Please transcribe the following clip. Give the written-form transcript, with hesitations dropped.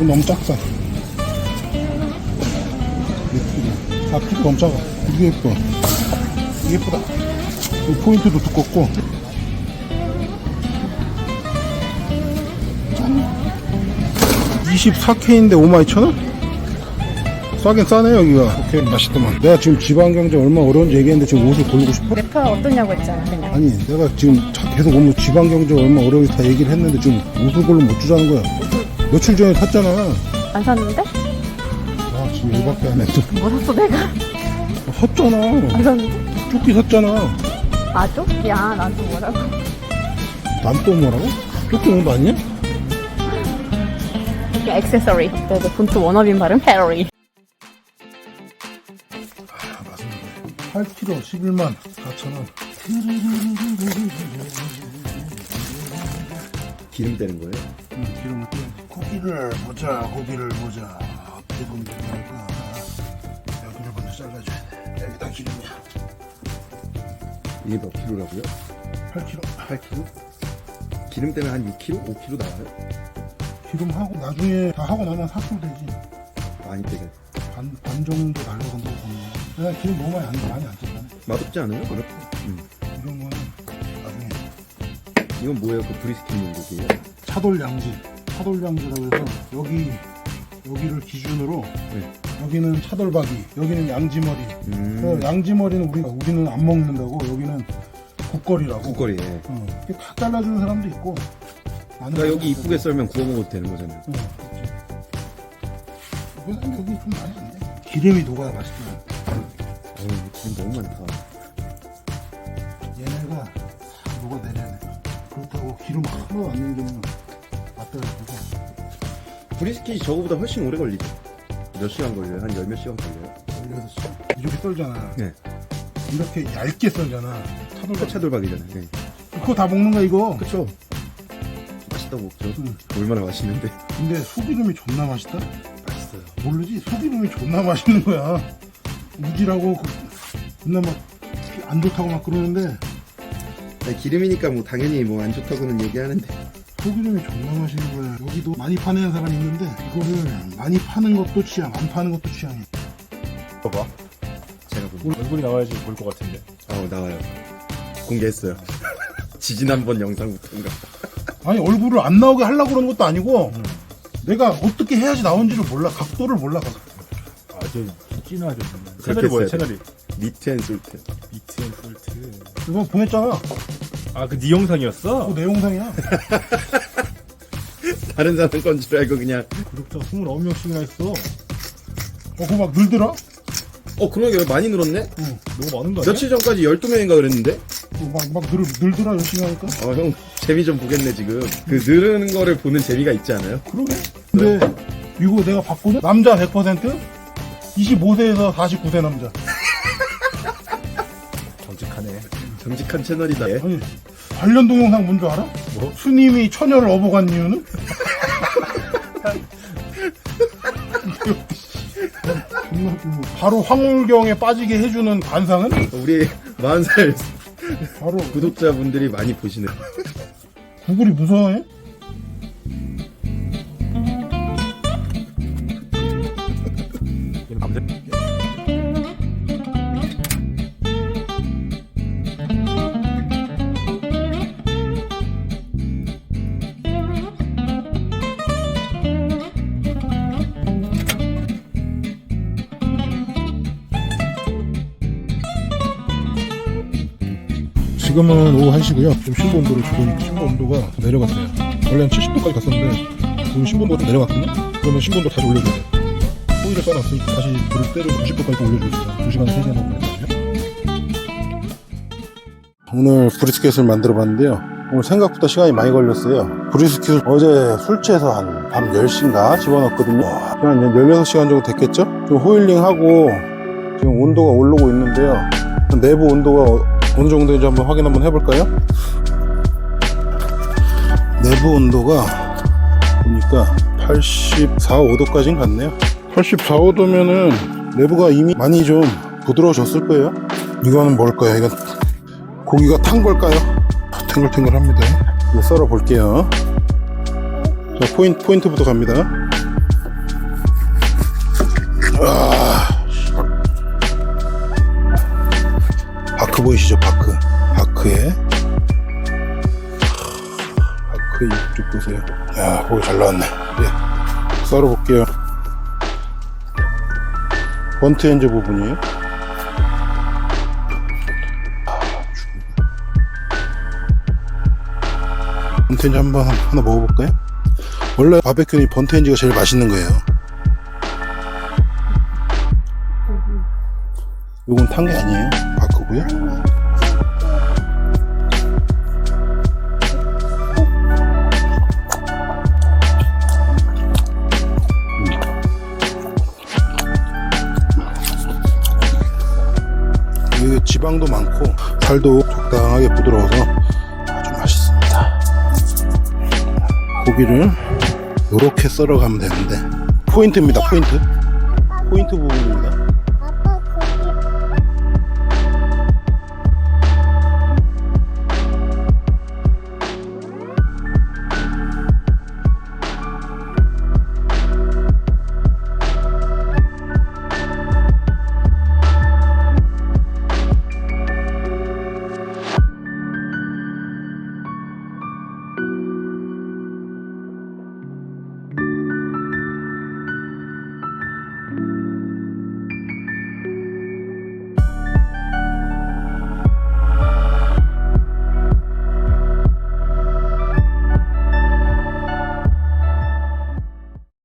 이건 너무 작다. 아, 키도 너무 작아. 이게 예뻐. 이게 예쁘다. 이 포인트도 두껍고. 24K인데 52,000원? 싸긴 싸네 여기가. 오케이, 맛있더만. 내가 지금 지방경제 얼마 어려운지 얘기했는데 지금 옷을 고르고 싶어? 래퍼 어떠냐고 했잖아 그냥. 아니 내가 지금 계속 오늘 지방경제 얼마 어려운지 다 얘기를 했는데 지금 옷을 고르면 못 주자는 거야. 며칠 전에 샀잖아. 안 샀는데? 아 지금 일밖에 안 했어. 뭐 샀어 내가? 샀잖아. 안 샀는데? 조끼 샀잖아. 아 쪽이야. 난 또 뭐라고? 난 또 뭐라고? 조끼 온거 아니야? 이게 액세서리. 내 본토 워너빈 발음 해리. 8kg 11만 4천원. 기름 떼는 거예요? 응, 기름을 떼. 고기를 보자. 어떻게 보면 되니까. 여기를 먼저 잘라줘야 돼. 여기다 기름이야. 이게 몇 킬로라고요? 8kg. 8킬로? 기름 때문에 한 6킬로? 5킬로 나와요? 기름하고 나중에 다 하고 나면 4kg 되지. 많이 떼게. 반 정도 날라간다고 보는 거야. 그냥 기름 너무 많이 안 쪘다네. 맛없지 않아요? 그렇고. 이런 거는 나중에. 이건 뭐예요? 그 브리스킨 용고기예요? 차돌양지라고 해서 여기를 기준으로 네. 여기는 차돌박이, 여기는 양지머리. 그래서 양지머리는 우리는 안 먹는다고. 여기는 국거리라고. 국거리. 예. 이렇게 다 잘라주는 사람도 있고. 그러니까 여기 이쁘게 썰면 구워 먹어도 되는 거잖아요. 그렇지. 이건 여기 좀 많이 안 돼. 기름이 녹아야 맛있더라. 기름 너무 많다. 얘네가 다 녹아내려야 돼. 그렇다고 기름 하나도 안 남기면 맛들어지고. 브리스킨이 저거보다 훨씬 오래 걸리죠? 몇 시간 걸려요? 한 열 몇 시간 걸려요? 16시간. 이렇게 썰잖아. 네. 이렇게 얇게 썰잖아. 차돌박이잖아요. 네. 그거 다 먹는 거야 이거. 그쵸? 맛있다고 먹죠? 응. 얼마나 맛있는데. 근데 소기름이 존나 맛있다? 맛있어요. 모르지? 소기름이 존나 맛있는 거야. 우지라고 존나 막 안 좋다고 막 그러는데 아니, 기름이니까 뭐 당연히 뭐 안 좋다고는 얘기하는데. 소기름이 존나 맛있는 거야. 여기도 많이 파는 사람이 있는데 이거를 많이 파는 것도 취향, 안 파는 것도 취향이야. 봐봐. 제가 보면. 얼굴이 나와야지 볼 것 같은데. 나와요. 공개했어요. 지지난번 영상부터인가. 아니 얼굴을 안 나오게 하려고 그러는 것도 아니고 내가 어떻게 해야지 나온지를 몰라. 각도를 몰라. 아주 진하죠. 채널이 뭐야? 채널이 미트 앤 솔트. 미트 앤 솔트. 이거 보냈잖아. 아, 그 네 영상이었어? 그거 내 영상이야. 다른 사람 건 줄 알고 그냥. 구독자가 29명씩이나 했어. 그거 막 늘더라. 그러게 많이 늘었네? 너무 많은 거 아니야? 며칠 전까지 12명인가 그랬는데? 막 늘더라 열심히 하니까. 형 재미 좀 보겠네 지금. 그 늘는 거를 보는 재미가 있지 않아요? 그러게. 근데 이거 내가 봤거든? 남자 100%? 25세에서 49세 남자. 정직하네. 정직한 채널이다. 예? 아니 관련 동영상 뭔 줄 알아? 뭐? 스님이 처녀를 업어간 이유는? 존나 웃기고. 바로 황홀경에 빠지게 해주는 관상은? 우리 40살 바로 구독자분들이 많이 보시네. 구글이 무서워해? 얘는 감자. 지금은 오후 1시고요. 좀 신부 온도를 주고 신부 온도가 내려갔어요. 원래는 70도까지 갔었는데 오늘 신부 온도가 좀 내려갔거든요. 그러면 신부 온도 다시 올려줘야 돼요. 호일을 써놨으니까 다시 불을 때려 90도까지 올려줘야 돼요. 2시간 3시간 정도 걸리거든요. 오늘 브리스켓을 만들어 봤는데요. 오늘 생각보다 시간이 많이 걸렸어요. 브리스켓을 어제 술 취해서 한 밤 10시인가 집어넣었거든요. 한 16시간 정도 됐겠죠? 지금 호일링하고 지금 온도가 오르고 있는데요. 내부 온도가 어느 정도인지 한번 확인 한번 해볼까요? 내부 온도가 보니까 84, 5도까지는 갔네요. 84, 5도면은 내부가 이미 많이 좀 부드러워졌을 거예요. 이거는 뭘까요? 이건 고기가 탄 걸까요? 탱글탱글합니다. 이거 썰어 볼게요. 자, 포인트부터 갑니다. 보이시죠? 바크에 육즙 보세요. 야, 고기 잘 나왔네. 예, 썰어볼게요. 번트 엔즈 부분이에요. 번트 엔즈 하나 먹어볼까요? 원래 바베큐는 번트 엔즈가 제일 맛있는 거예요. 요건 탄 게 아니에요. 바꾸고요. 이게 지방도 많고 살도 적당하게 부드러워서 아주 맛있습니다. 고기를 이렇게 썰어가면 되는데 포인트입니다. 포인트 부분입니다.